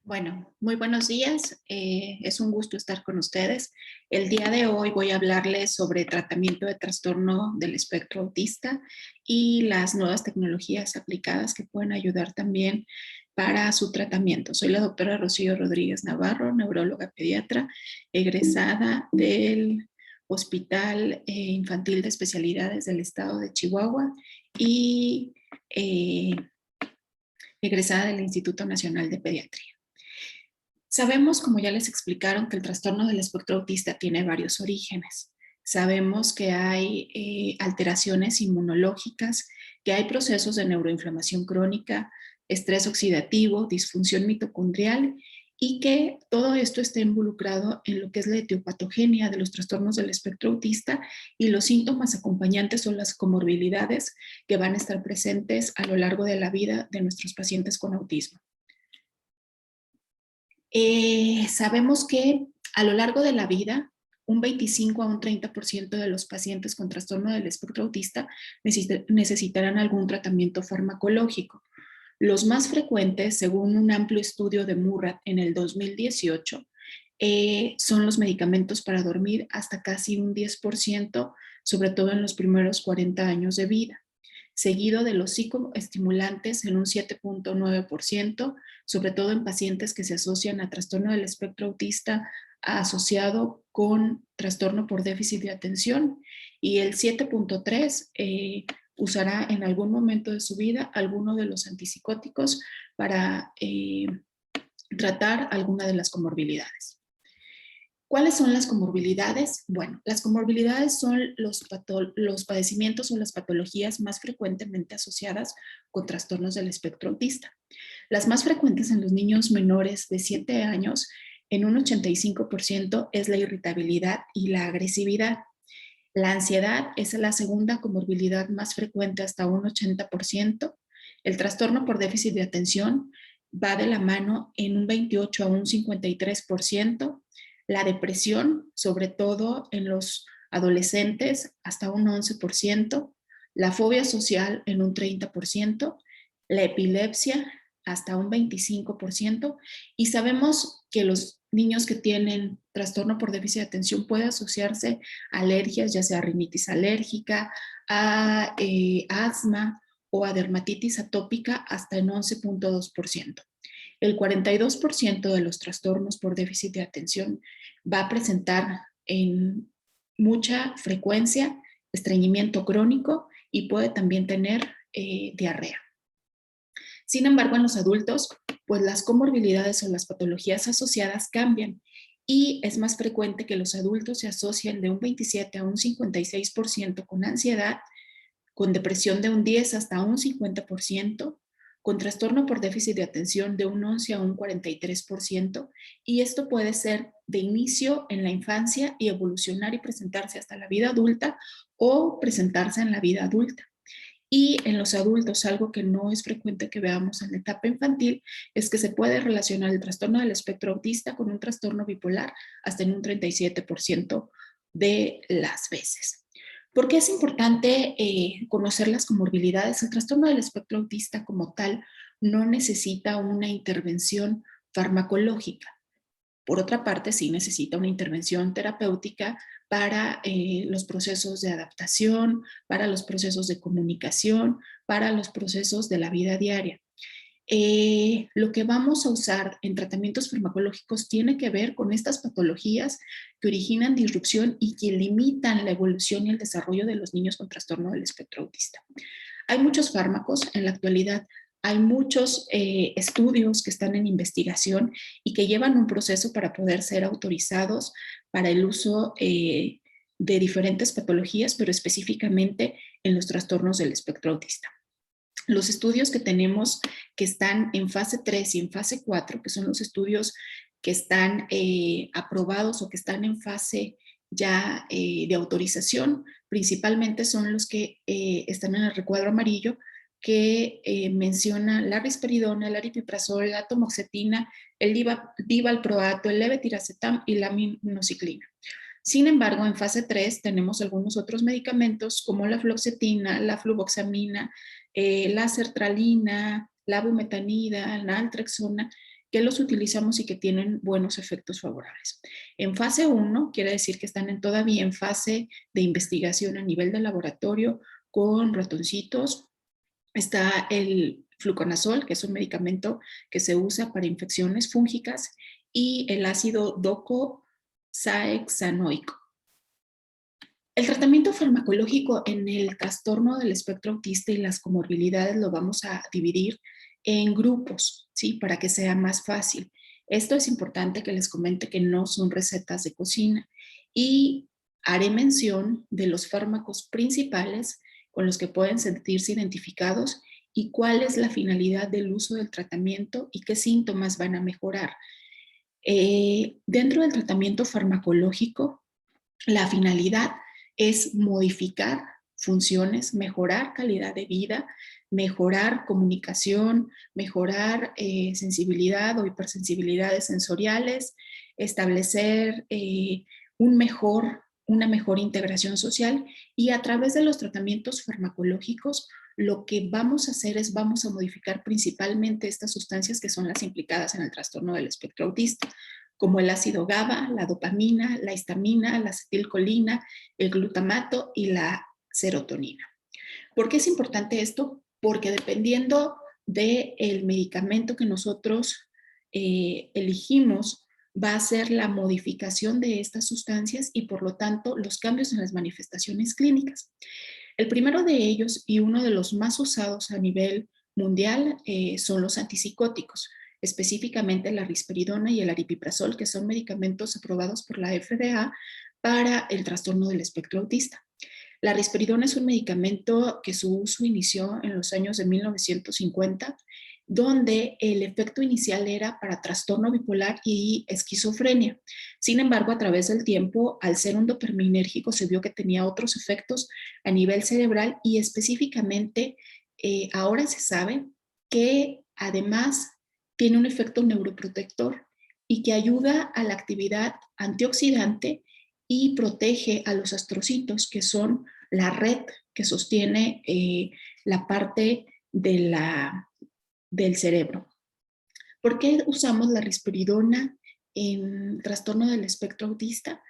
Bueno, muy buenos días. Es un gusto estar con ustedes. El día de hoy voy a hablarles sobre tratamiento de trastorno del espectro autista y las nuevas tecnologías aplicadas que pueden ayudar también para su tratamiento. Soy la doctora Rocío Rodríguez Navarro, neuróloga pediatra, egresada del Hospital Infantil de Especialidades del Estado de Chihuahua y egresada del Instituto Nacional de Pediatría. Sabemos, como ya les explicaron, que el trastorno del espectro autista tiene varios orígenes. Sabemos que hay alteraciones inmunológicas, que hay procesos de neuroinflamación crónica, estrés oxidativo, disfunción mitocondrial y que todo esto está involucrado en lo que es la etiopatogenia de los trastornos del espectro autista y los síntomas acompañantes o las comorbilidades que van a estar presentes a lo largo de la vida de nuestros pacientes con autismo. Sabemos que a lo largo de la vida, un 25 a un 30% de los pacientes con trastorno del espectro autista necesitarán algún tratamiento farmacológico. Los más frecuentes, según un amplio estudio de Murray en el 2018, son los medicamentos para dormir hasta casi un 10%, sobre todo en los primeros 40 años de vida, seguido de los psicoestimulantes en un 7.9%, sobre todo en pacientes que se asocian a trastorno del espectro autista asociado con trastorno por déficit de atención, y el 7.3% usará en algún momento de su vida alguno de los antipsicóticos para tratar alguna de las comorbilidades. ¿Cuáles son las comorbilidades? Bueno, las comorbilidades son los padecimientos o las patologías más frecuentemente asociadas con trastornos del espectro autista. Las más frecuentes en los niños menores de 7 años, en un 85%, es la irritabilidad y la agresividad. La ansiedad es la segunda comorbilidad más frecuente, hasta un 80%. El trastorno por déficit de atención va de la mano en un 28 a un 53%. La depresión, sobre todo en los adolescentes, hasta un 11%. La fobia social en un 30%. La epilepsia hasta un 25%. Y sabemos que los niños que tienen trastorno por déficit de atención puede asociarse a alergias, ya sea rinitis alérgica, a asma o a dermatitis atópica hasta en 11.2%. El 42% de los trastornos por déficit de atención va a presentar en mucha frecuencia estreñimiento crónico y puede también tener diarrea. Sin embargo, en los adultos, pues las comorbilidades o las patologías asociadas cambian y es más frecuente que los adultos se asocien de un 27 a un 56% con ansiedad, con depresión de un 10 hasta un 50%, con trastorno por déficit de atención de un 11 a un 43%, y esto puede ser de inicio en la infancia y evolucionar y presentarse hasta la vida adulta o presentarse en la vida adulta. Y en los adultos, algo que no es frecuente que veamos en la etapa infantil, es que se puede relacionar el trastorno del espectro autista con un trastorno bipolar hasta en un 37% de las veces. ¿Por qué es importante conocer las comorbilidades? El trastorno del espectro autista como tal no necesita una intervención farmacológica. Por otra parte, sí necesita una intervención terapéutica para los procesos de adaptación, para los procesos de comunicación, para los procesos de la vida diaria. Lo que vamos a usar en tratamientos farmacológicos tiene que ver con estas patologías que originan disrupción y que limitan la evolución y el desarrollo de los niños con trastorno del espectro autista. Hay muchos fármacos en la actualidad. Hay muchos estudios que están en investigación y que llevan un proceso para poder ser autorizados para el uso de diferentes patologías, pero específicamente en los trastornos del espectro autista. Los estudios que tenemos que están en fase 3 y en fase 4, que son los estudios que están aprobados o que están en fase ya de autorización, principalmente son los que están en el recuadro amarillo, que menciona la risperidona, el aripiprazol, la atomoxetina, el divalproato, el levetiracetam y la minoxiclina. Sin embargo, en fase 3 tenemos algunos otros medicamentos como la fluoxetina, la fluvoxamina, la sertralina, la bumetanida, la naltrexona, que los utilizamos y que tienen buenos efectos favorables. En fase 1 quiere decir que están todavía en fase de investigación a nivel de laboratorio con ratoncitos. Está el fluconazol, que es un medicamento que se usa para infecciones fúngicas, y el ácido docosahexaenoico. El tratamiento farmacológico en el trastorno del espectro autista y las comorbilidades lo vamos a dividir en grupos, ¿sí? Para que sea más fácil. Esto es importante que les comente que no son recetas de cocina y haré mención de los fármacos principales con los que pueden sentirse identificados y cuál es la finalidad del uso del tratamiento y qué síntomas van a mejorar. Dentro del tratamiento farmacológico, la finalidad es modificar funciones, mejorar calidad de vida, mejorar comunicación, mejorar sensibilidad o hipersensibilidades sensoriales, establecer una mejor integración social, y a través de los tratamientos farmacológicos lo que vamos a hacer es vamos a modificar principalmente estas sustancias que son las implicadas en el trastorno del espectro autista, como el ácido GABA, la dopamina, la histamina, la acetilcolina, el glutamato y la serotonina. ¿Por qué es importante esto? Porque dependiendo del medicamento que nosotros elegimos, va a ser la modificación de estas sustancias y por lo tanto los cambios en las manifestaciones clínicas. El primero de ellos y uno de los más usados a nivel mundial son los antipsicóticos, específicamente la risperidona y el aripiprazol, que son medicamentos aprobados por la FDA para el trastorno del espectro autista. La risperidona es un medicamento que su uso inició en los años de 1950, donde el efecto inicial era para trastorno bipolar y esquizofrenia. Sin embargo, a través del tiempo, al ser un dopaminérgico, se vio que tenía otros efectos a nivel cerebral y específicamente ahora se sabe que además tiene un efecto neuroprotector y que ayuda a la actividad antioxidante y protege a los astrocitos, que son la red que sostiene la parte del cerebro. ¿Por qué usamos la risperidona en trastorno del espectro autista?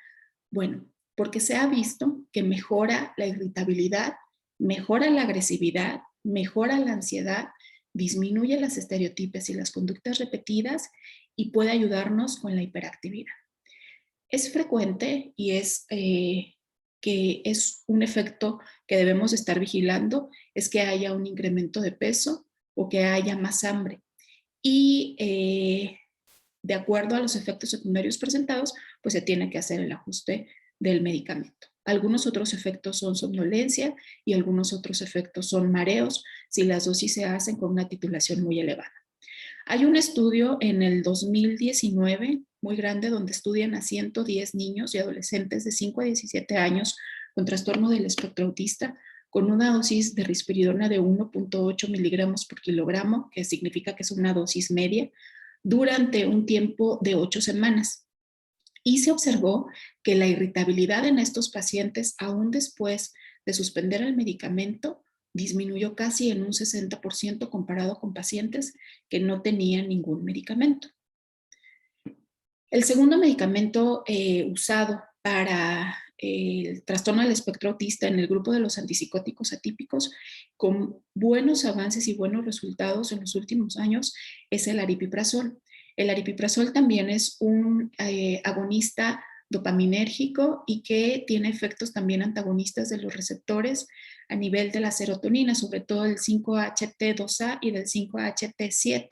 Bueno, porque se ha visto que mejora la irritabilidad, mejora la agresividad, mejora la ansiedad, disminuye las estereotipias y las conductas repetidas y puede ayudarnos con la hiperactividad. Es frecuente y que es un efecto que debemos estar vigilando, es que haya un incremento de peso o que haya más hambre. Y de acuerdo a los efectos secundarios presentados, pues se tiene que hacer el ajuste del medicamento. Algunos otros efectos son somnolencia y algunos otros efectos son mareos si las dosis se hacen con una titulación muy elevada. Hay un estudio en el 2019 muy grande donde estudian a 110 niños y adolescentes de 5 a 17 años con trastorno del espectro autista con una dosis de risperidona de 1.8 miligramos por kilogramo, que significa que es una dosis media, durante un tiempo de 8 semanas. Y se observó que la irritabilidad en estos pacientes, aún después de suspender el medicamento, disminuyó casi en un 60% comparado con pacientes que no tenían ningún medicamento. El segundo medicamento usado para el trastorno del espectro autista en el grupo de los antipsicóticos atípicos, con buenos avances y buenos resultados en los últimos años, es el aripiprazol. El aripiprazol también es un agonista dopaminérgico y que tiene efectos también antagonistas de los receptores a nivel de la serotonina, sobre todo del 5-HT2A y del 5-HT7.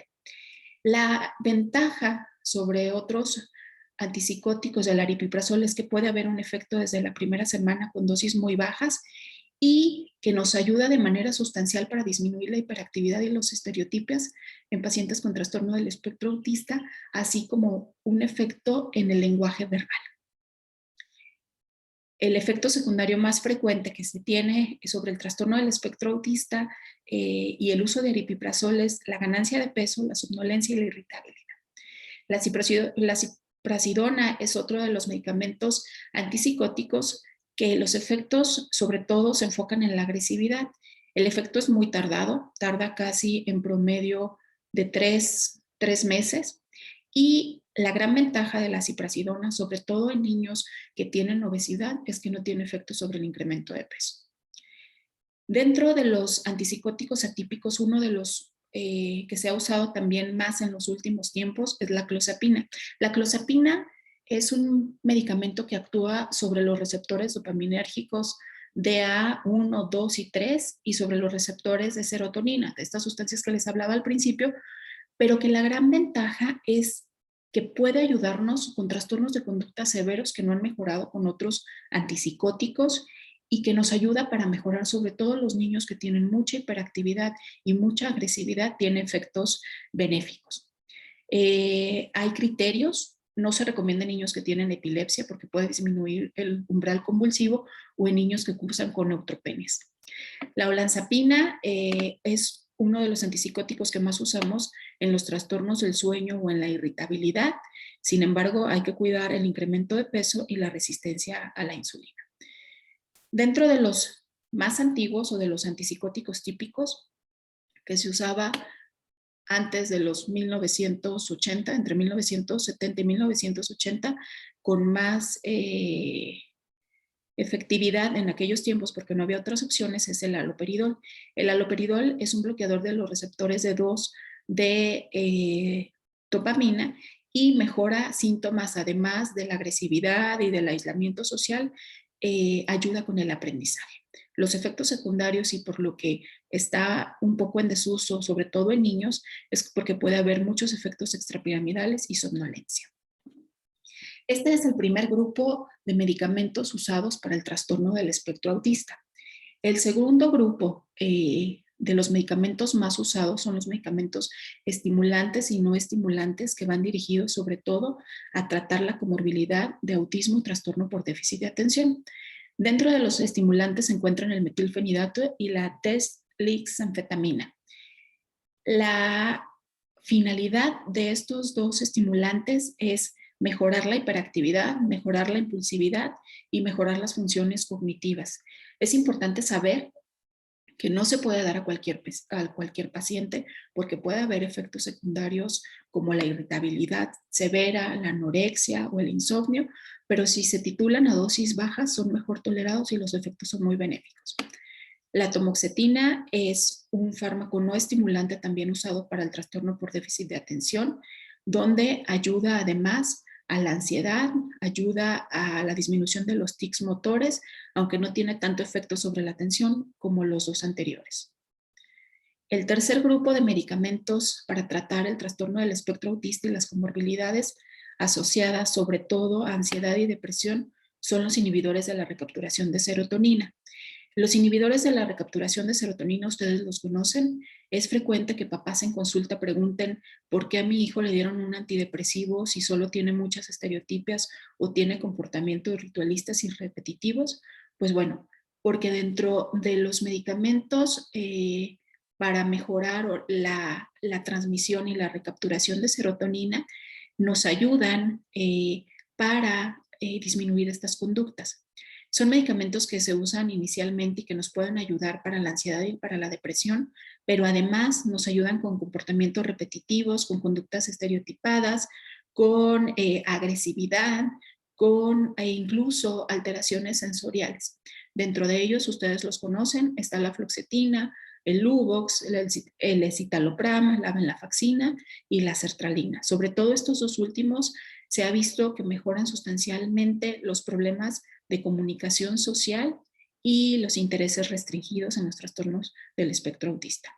La ventaja sobre otros antipsicóticos del aripiprazol es que puede haber un efecto desde la primera semana con dosis muy bajas y que nos ayuda de manera sustancial para disminuir la hiperactividad y los estereotipos en pacientes con trastorno del espectro autista, así como un efecto en el lenguaje verbal. El efecto secundario más frecuente que se tiene sobre el trastorno del espectro autista y el uso de aripiprazol es la ganancia de peso, la somnolencia y la irritabilidad. La ciprasidona es otro de los medicamentos antipsicóticos que los efectos sobre todo se enfocan en la agresividad. El efecto es muy tardado, tarda casi en promedio de 3 meses Y la gran ventaja de la ziprasidona, sobre todo en niños que tienen obesidad, es que no tiene efecto sobre el incremento de peso. Dentro de los antipsicóticos atípicos, uno de los que se ha usado también más en los últimos tiempos es la clozapina. La clozapina es un medicamento que actúa sobre los receptores dopaminérgicos DA1, 2 y 3 y sobre los receptores de serotonina, de estas sustancias que les hablaba al principio, pero que la gran ventaja es que puede ayudarnos con trastornos de conducta severos que no han mejorado con otros antipsicóticos y que nos ayuda para mejorar sobre todo los niños que tienen mucha hiperactividad y mucha agresividad, tiene efectos benéficos. Hay criterios, no se recomienda en niños que tienen epilepsia porque puede disminuir el umbral convulsivo o en niños que cursan con neutropenias. La olanzapina es uno de los antipsicóticos que más usamos en los trastornos del sueño o en la irritabilidad. Sin embargo, hay que cuidar el incremento de peso y la resistencia a la insulina. Dentro de los más antiguos o de los antipsicóticos típicos que se usaba antes de los 1980, entre 1970 y 1980, con más efectividad en aquellos tiempos porque no había otras opciones, es el haloperidol. El haloperidol es un bloqueador de los receptores de 2 de dopamina y mejora síntomas además de la agresividad y del aislamiento social, ayuda con el aprendizaje. Los efectos secundarios y por lo que está un poco en desuso, sobre todo en niños, es porque puede haber muchos efectos extrapiramidales y somnolencia. Este es el primer grupo de medicamentos usados para el trastorno del espectro autista. El segundo grupo de los medicamentos más usados son los medicamentos estimulantes y no estimulantes que van dirigidos sobre todo a tratar la comorbilidad de autismo y trastorno por déficit de atención. Dentro de los estimulantes se encuentran el metilfenidato y la deslixanfetamina. La finalidad de estos dos estimulantes es mejorar la hiperactividad, mejorar la impulsividad y mejorar las funciones cognitivas. Es importante saber que no se puede dar a cualquier paciente porque puede haber efectos secundarios como la irritabilidad severa, la anorexia o el insomnio, pero si se titulan a dosis bajas son mejor tolerados y los efectos son muy benéficos. La atomoxetina es un fármaco no estimulante también usado para el trastorno por déficit de atención, donde ayuda además a la ansiedad, ayuda a la disminución de los tics motores, aunque no tiene tanto efecto sobre la atención como los dos anteriores. El tercer grupo de medicamentos para tratar el trastorno del espectro autista y las comorbilidades asociadas sobre todo a ansiedad y depresión son los inhibidores de la recapturación de serotonina. Los inhibidores de la recapturación de serotonina, ustedes los conocen. Es frecuente que papás en consulta pregunten por qué a mi hijo le dieron un antidepresivo si solo tiene muchas estereotipias o tiene comportamientos ritualistas y repetitivos. Pues bueno, porque dentro de los medicamentos para mejorar la transmisión y la recapturación de serotonina, nos ayudan para disminuir estas conductas. Son medicamentos que se usan inicialmente y que nos pueden ayudar para la ansiedad y para la depresión, pero además nos ayudan con comportamientos repetitivos, con conductas estereotipadas, con agresividad, con incluso alteraciones sensoriales. Dentro de ellos, ustedes los conocen, está la fluoxetina, el Luvox, el escitalopram, la venlafaxina y la sertralina. Sobre todo estos dos últimos se ha visto que mejoran sustancialmente los problemas de comunicación social y los intereses restringidos en los trastornos del espectro autista.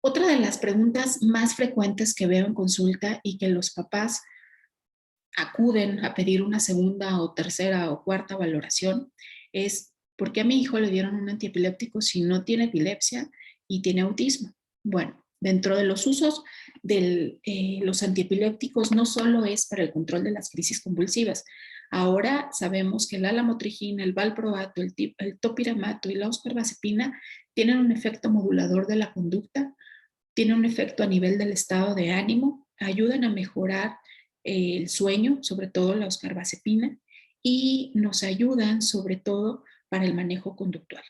Otra de las preguntas más frecuentes que veo en consulta y que los papás acuden a pedir una segunda o tercera o cuarta valoración es ¿por qué a mi hijo le dieron un antiepiléptico si no tiene epilepsia y tiene autismo? Bueno, dentro de los usos de los antiepilépticos no solo es para el control de las crisis convulsivas. Ahora sabemos que la lamotrigina, el valproato, el topiramato y la oxcarbazepina tienen un efecto modulador de la conducta, tienen un efecto a nivel del estado de ánimo, ayudan a mejorar el sueño, sobre todo la oxcarbazepina, y nos ayudan sobre todo para el manejo conductual.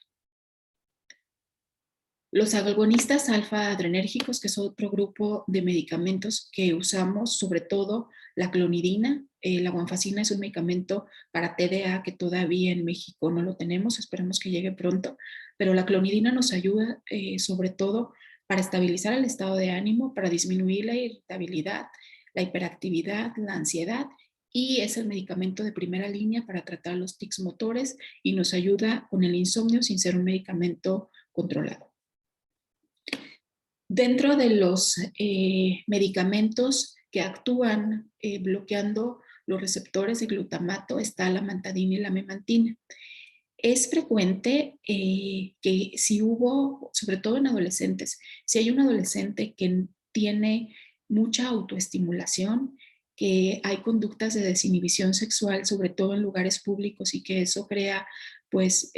Los agonistas alfa-adrenérgicos, que es otro grupo de medicamentos que usamos, sobre todo la clonidina. La guanfacina es un medicamento para TDA que todavía en México no lo tenemos, esperemos que llegue pronto, pero la clonidina nos ayuda sobre todo para estabilizar el estado de ánimo, para disminuir la irritabilidad, la hiperactividad, la ansiedad, y es el medicamento de primera línea para tratar los tics motores y nos ayuda con el insomnio sin ser un medicamento controlado. Dentro de los medicamentos que actúan bloqueando los receptores de glutamato está la amantadina y la memantina. Es frecuente que si hubo, sobre todo en adolescentes, si hay un adolescente que tiene mucha autoestimulación, que hay conductas de desinhibición sexual, sobre todo en lugares públicos, y que eso crea pues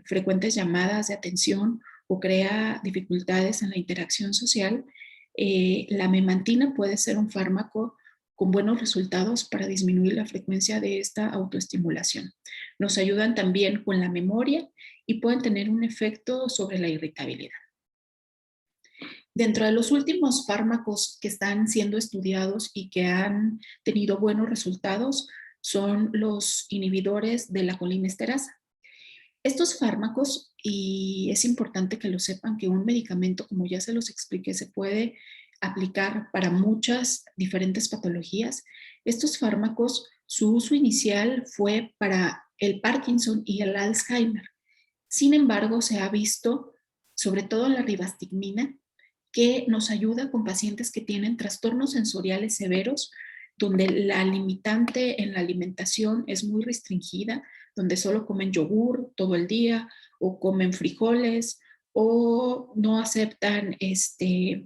frecuentes llamadas de atención o crea dificultades en la interacción social, la memantina puede ser un fármaco con buenos resultados para disminuir la frecuencia de esta autoestimulación. Nos ayudan también con la memoria y pueden tener un efecto sobre la irritabilidad. Dentro de los últimos fármacos que están siendo estudiados y que han tenido buenos resultados son los inhibidores de la colinesterasa. Estos fármacos, y es importante que lo sepan, que un medicamento, como ya se los expliqué, se puede aplicar para muchas diferentes patologías. Estos fármacos, su uso inicial fue para el Parkinson y el Alzheimer. Sin embargo, se ha visto, sobre todo la rivastigmina, que nos ayuda con pacientes que tienen trastornos sensoriales severos, donde la limitante en la alimentación es muy restringida, donde solo comen yogur todo el día o comen frijoles o no aceptan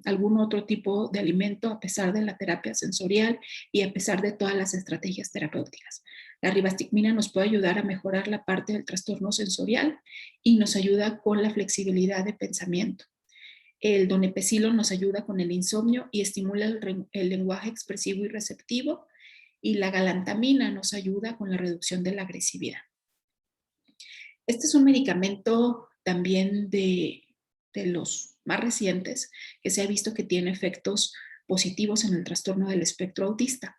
algún otro tipo de alimento a pesar de la terapia sensorial y a pesar de todas las estrategias terapéuticas. La rivastigmina nos puede ayudar a mejorar la parte del trastorno sensorial y nos ayuda con la flexibilidad de pensamiento. El donepezilo nos ayuda con el insomnio y estimula el lenguaje expresivo y receptivo, y la galantamina nos ayuda con la reducción de la agresividad. Este es un medicamento también de los más recientes que se ha visto que tiene efectos positivos en el trastorno del espectro autista.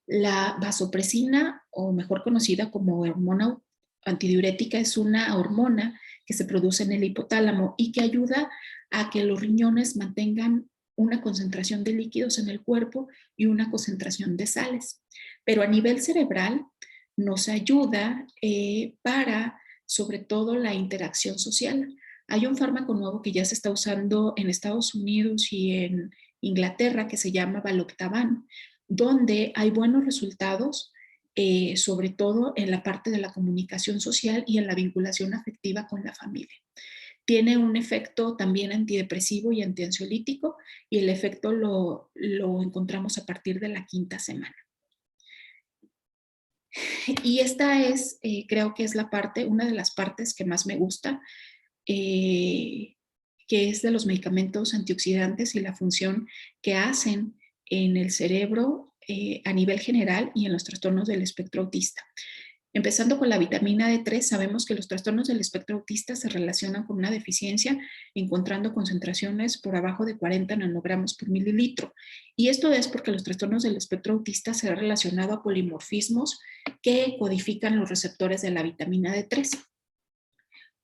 La vasopresina, o mejor conocida como hormona antidiurética, es una hormona que se produce en el hipotálamo y que ayuda a que los riñones mantengan una concentración de líquidos en el cuerpo y una concentración de sales. Pero a nivel cerebral nos ayuda para, sobre todo, la interacción social. Hay un fármaco nuevo que ya se está usando en Estados Unidos y en Inglaterra que se llama Valoctavan, donde hay buenos resultados, sobre todo en la parte de la comunicación social y en la vinculación afectiva con la familia. Tiene un efecto también antidepresivo y antiansiolítico, y el efecto lo encontramos a partir de la quinta semana. Y esta es, creo que es una de las partes que más me gusta, que es de los medicamentos antioxidantes y la función que hacen en el cerebro a nivel general y en los trastornos del espectro autista. Empezando con la vitamina D3, sabemos que los trastornos del espectro autista se relacionan con una deficiencia, encontrando concentraciones por abajo de 40 nanogramos por mililitro. Y esto es porque los trastornos del espectro autista se han relacionado a polimorfismos que codifican los receptores de la vitamina D3.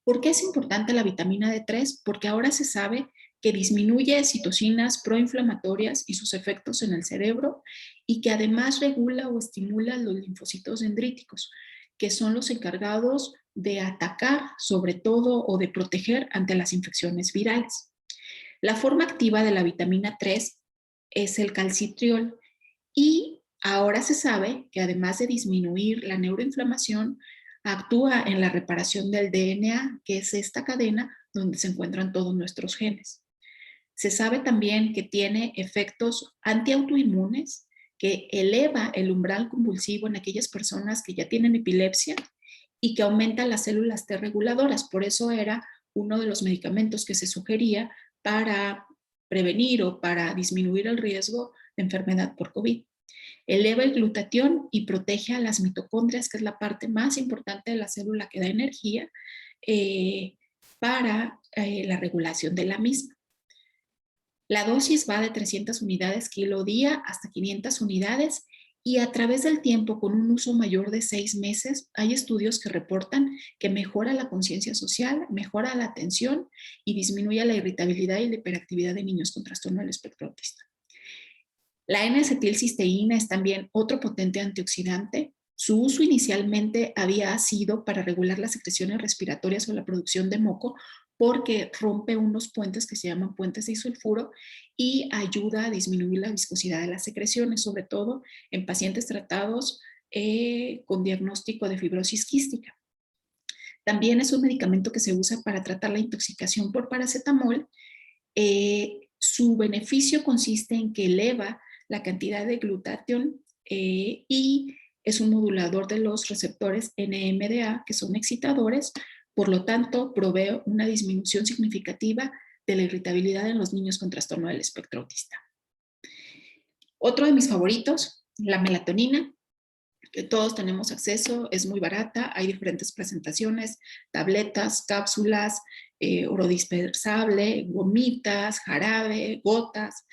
¿Por qué es importante la vitamina D3? Porque ahora se sabe que disminuye citocinas proinflamatorias y sus efectos en el cerebro, y que además regula o estimula los linfocitos dendríticos, que son los encargados de atacar, sobre todo, o de proteger ante las infecciones virales. La forma activa de la vitamina 3 es el calcitriol, y ahora se sabe que además de disminuir la neuroinflamación, actúa en la reparación del DNA, que es esta cadena donde se encuentran todos nuestros genes. Se sabe también que tiene efectos antiautoinmunes, que eleva el umbral convulsivo en aquellas personas que ya tienen epilepsia y que aumenta las células T reguladoras. Por eso era uno de los medicamentos que se sugería para prevenir o para disminuir el riesgo de enfermedad por COVID. Eleva el glutatión y protege a las mitocondrias, que es la parte más importante de la célula que da energía, para la regulación de la misma. La dosis va de 300 unidades kilo día hasta 500 unidades y a través del tiempo, con un uso mayor de 6 meses, hay estudios que reportan que mejora la conciencia social, mejora la atención y disminuye la irritabilidad y la hiperactividad de niños con trastorno del espectro autista. La N-acetilcisteína es también otro potente antioxidante. Su uso inicialmente había sido para regular las secreciones respiratorias o la producción de moco, porque rompe unos puentes que se llaman puentes de disulfuro y ayuda a disminuir la viscosidad de las secreciones, sobre todo en pacientes tratados con diagnóstico de fibrosis quística. También es un medicamento que se usa para tratar la intoxicación por paracetamol. Su beneficio consiste en que eleva la cantidad de glutatión y es un modulador de los receptores NMDA, que son excitadores, por lo tanto, provee una disminución significativa de la irritabilidad en los niños con trastorno del espectro autista. Otro de mis favoritos, la melatonina, que todos tenemos acceso, es muy barata, hay diferentes presentaciones, tabletas, cápsulas, orodispersable, gomitas, jarabe, gotas.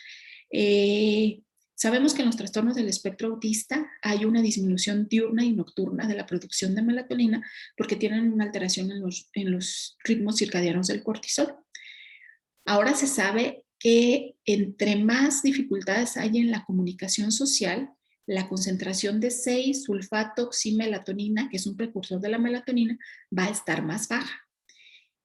Sabemos que en los trastornos del espectro autista hay una disminución diurna y nocturna de la producción de melatonina porque tienen una alteración en los ritmos circadianos del cortisol. Ahora se sabe que entre más dificultades hay en la comunicación social, la concentración de 6-sulfatoximelatonina, que es un precursor de la melatonina, va a estar más baja.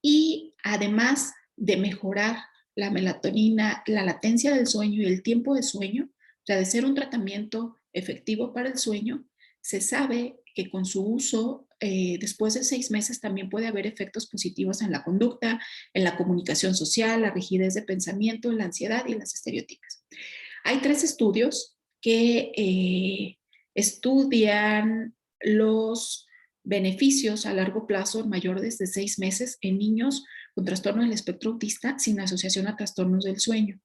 Y además de mejorar la melatonina, la latencia del sueño y el tiempo de sueño, o sea, de ser un tratamiento efectivo para el sueño, se sabe que con su uso después de 6 meses también puede haber efectos positivos en la conducta, en la comunicación social, la rigidez de pensamiento, la ansiedad y las estereotipas. Hay 3 estudios que estudian los beneficios a largo plazo mayores de 6 meses en niños con trastorno del espectro autista sin asociación a trastornos del sueño.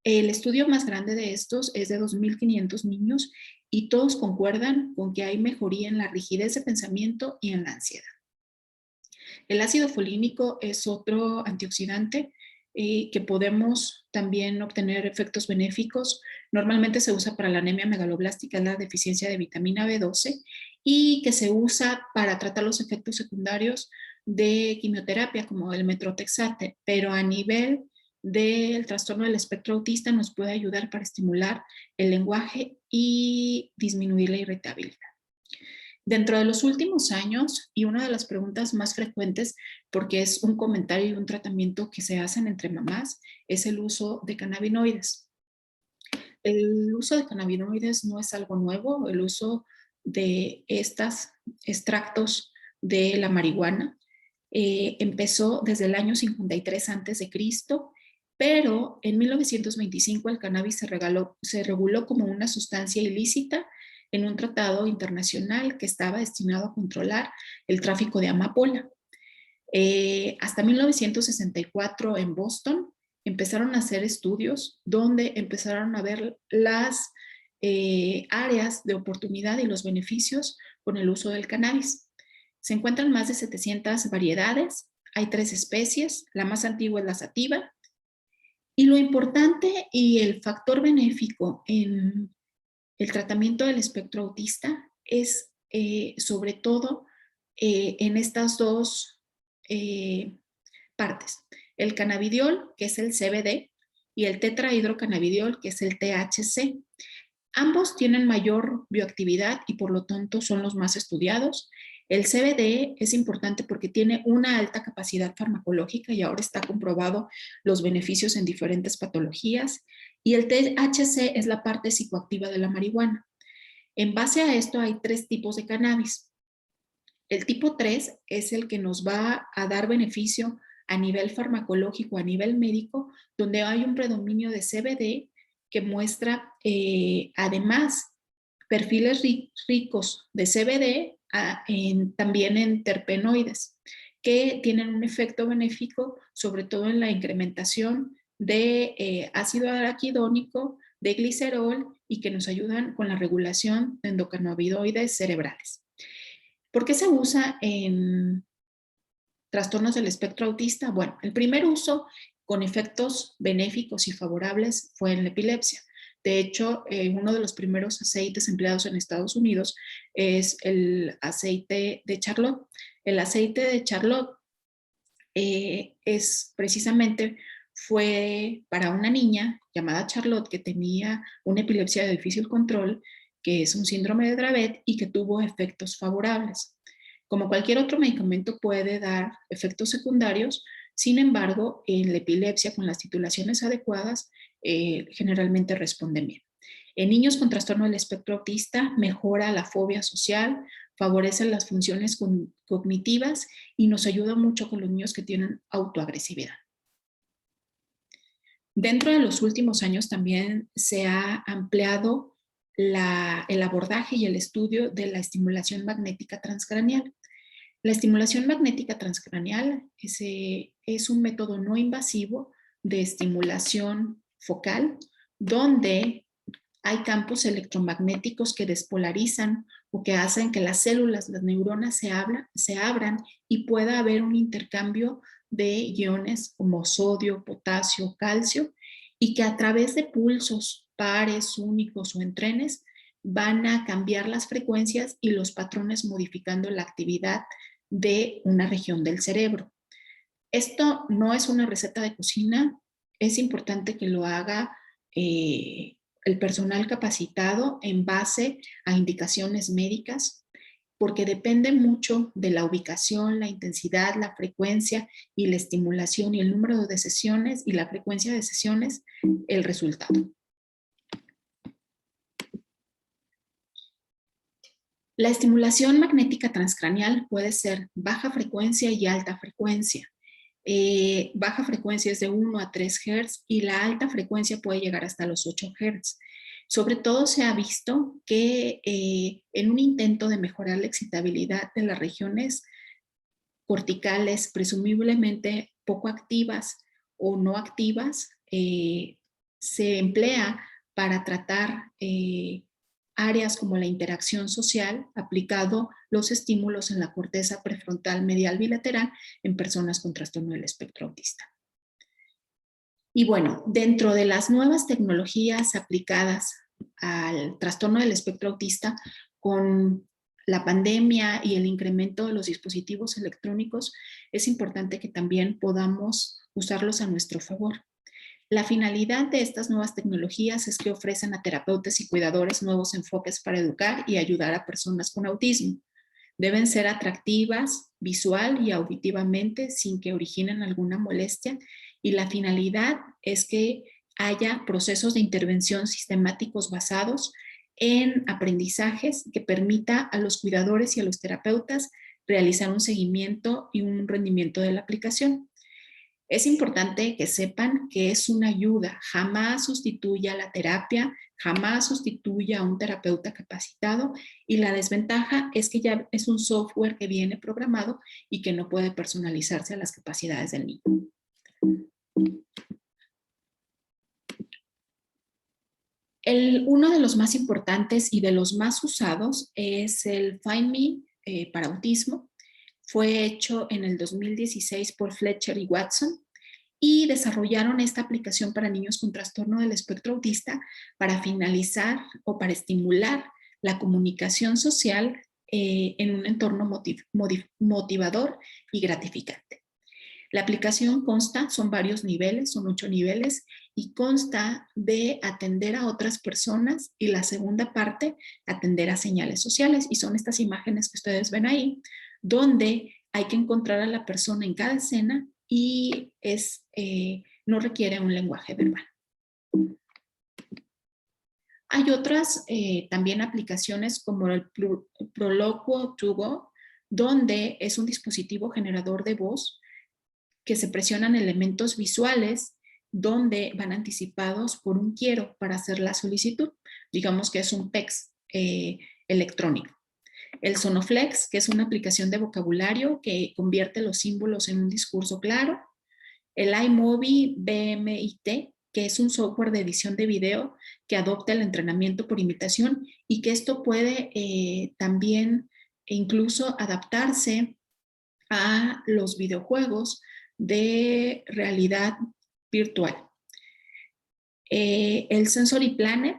El estudio más grande de estos es de 2.500 niños y todos concuerdan con que hay mejoría en la rigidez de pensamiento y en la ansiedad. El ácido folínico es otro antioxidante que podemos también obtener efectos benéficos. Normalmente se usa para la anemia megaloblástica, la deficiencia de vitamina B12, y que se usa para tratar los efectos secundarios de quimioterapia como el metrotexate, pero a nivel del trastorno del espectro autista nos puede ayudar para estimular el lenguaje y disminuir la irritabilidad. Dentro de los últimos años, y una de las preguntas más frecuentes, porque es un comentario y un tratamiento que se hacen entre mamás, es el uso de cannabinoides. El uso de cannabinoides no es algo nuevo, el uso de estos extractos de la marihuana empezó desde el año 53 a.C., pero en 1925 el cannabis se reguló como una sustancia ilícita en un tratado internacional que estaba destinado a controlar el tráfico de amapola. Hasta 1964 en Boston empezaron a hacer estudios donde empezaron a ver las áreas de oportunidad y los beneficios con el uso del cannabis. Se encuentran más de 700 variedades, hay 3 especies, la más antigua es la sativa, y lo importante y el factor benéfico en el tratamiento del espectro autista es sobre todo en estas 2 partes. El cannabidiol, que es el CBD, y el tetrahidrocannabidiol, que es el THC. Ambos tienen mayor bioactividad y por lo tanto son los más estudiados. El CBD es importante porque tiene una alta capacidad farmacológica y ahora está comprobado los beneficios en diferentes patologías. Y el THC es la parte psicoactiva de la marihuana. En base a esto hay 3 tipos de cannabis. El tipo 3 es el que nos va a dar beneficio a nivel farmacológico, a nivel médico, donde hay un predominio de CBD que muestra además perfiles ricos de CBD también en terpenoides, que tienen un efecto benéfico sobre todo en la incrementación de ácido araquidónico, de glicerol y que nos ayudan con la regulación de endocannabinoides cerebrales. ¿Por qué se usa en trastornos del espectro autista, bueno, el primer uso con efectos benéficos y favorables fue en la epilepsia. De hecho, uno de los primeros aceites empleados en Estados Unidos es el aceite de Charlotte. El aceite de Charlotte es precisamente fue para una niña llamada Charlotte que tenía una epilepsia de difícil control, que es un síndrome de Dravet y que tuvo efectos favorables. Como cualquier otro medicamento puede dar efectos secundarios, sin embargo, en la epilepsia con las titulaciones adecuadas generalmente responden bien. En niños con trastorno del espectro autista mejora la fobia social, favorece las funciones cognitivas y nos ayuda mucho con los niños que tienen autoagresividad. Dentro de los últimos años también se ha ampliado el abordaje y el estudio de la estimulación magnética transcraneal. La estimulación magnética transcraneal es un método no invasivo de estimulación focal donde hay campos electromagnéticos que despolarizan o que hacen que las células, las neuronas se abran y pueda haber un intercambio de iones como sodio, potasio, calcio, y que a través de pulsos pares, únicos o en trenes van a cambiar las frecuencias y los patrones modificando la actividad de una región del cerebro. Esto no es una receta de cocina, es importante que lo haga el personal capacitado en base a indicaciones médicas, porque depende mucho de la ubicación, la intensidad, la frecuencia y la estimulación y el número de sesiones y la frecuencia de sesiones, el resultado. La estimulación magnética transcraneal puede ser baja frecuencia y alta frecuencia. Baja frecuencia es de 1 a 3 Hz y la alta frecuencia puede llegar hasta los 8 Hz. Sobre todo se ha visto que en un intento de mejorar la excitabilidad de las regiones corticales, presumiblemente poco activas o no activas, se emplea para tratar áreas como la interacción social, aplicado los estímulos en la corteza prefrontal medial bilateral en personas con trastorno del espectro autista. Y bueno, dentro de las nuevas tecnologías aplicadas al trastorno del espectro autista, con la pandemia y el incremento de los dispositivos electrónicos, es importante que también podamos usarlos a nuestro favor. La finalidad de estas nuevas tecnologías es que ofrecen a terapeutas y cuidadores nuevos enfoques para educar y ayudar a personas con autismo. Deben ser atractivas visual y auditivamente sin que originen alguna molestia, y la finalidad es que haya procesos de intervención sistemáticos basados en aprendizajes que permita a los cuidadores y a los terapeutas realizar un seguimiento y un rendimiento de la aplicación. Es importante que sepan que es una ayuda, jamás sustituye a la terapia, jamás sustituye a un terapeuta capacitado, y la desventaja es que ya es un software que viene programado y que no puede personalizarse a las capacidades del niño. Uno de los más importantes y de los más usados es el Find Me para autismo. Fue hecho en el 2016 por Fletcher y Watson y desarrollaron esta aplicación para niños con trastorno del espectro autista para finalizar o para estimular la comunicación social en un entorno motivador y gratificante. La aplicación son varios niveles, son 8 niveles, y consta de atender a otras personas y la segunda parte, atender a señales sociales. Y son estas imágenes que ustedes ven ahí, donde hay que encontrar a la persona en cada escena y no requiere un lenguaje verbal. Hay otras también aplicaciones como el Proloquo to Go, donde es un dispositivo generador de voz que se presionan elementos visuales donde van anticipados por un quiero para hacer la solicitud. Digamos que es un PEX electrónico. El Sonoflex, que es una aplicación de vocabulario que convierte los símbolos en un discurso claro. El iMovie BMIT, que es un software de edición de video que adopta el entrenamiento por imitación y que esto puede también incluso adaptarse a los videojuegos de realidad virtual. El Sensory Planner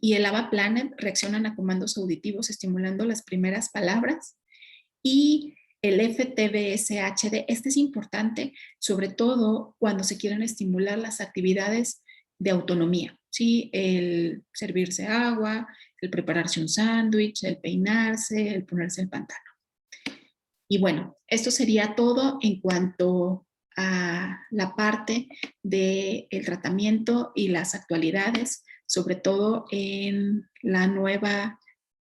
y el ABA Planner reaccionan a comandos auditivos estimulando las primeras palabras, y el FTBSHD, este es importante, sobre todo cuando se quieren estimular las actividades de autonomía, ¿sí? El servirse agua, el prepararse un sándwich, el peinarse, el ponerse el pantano. Y bueno, esto sería todo en cuanto a la parte del tratamiento y las actualidades, sobre todo en la nueva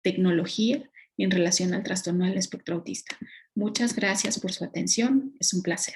tecnología en relación al trastorno del espectro autista. Muchas gracias por su atención. Es un placer.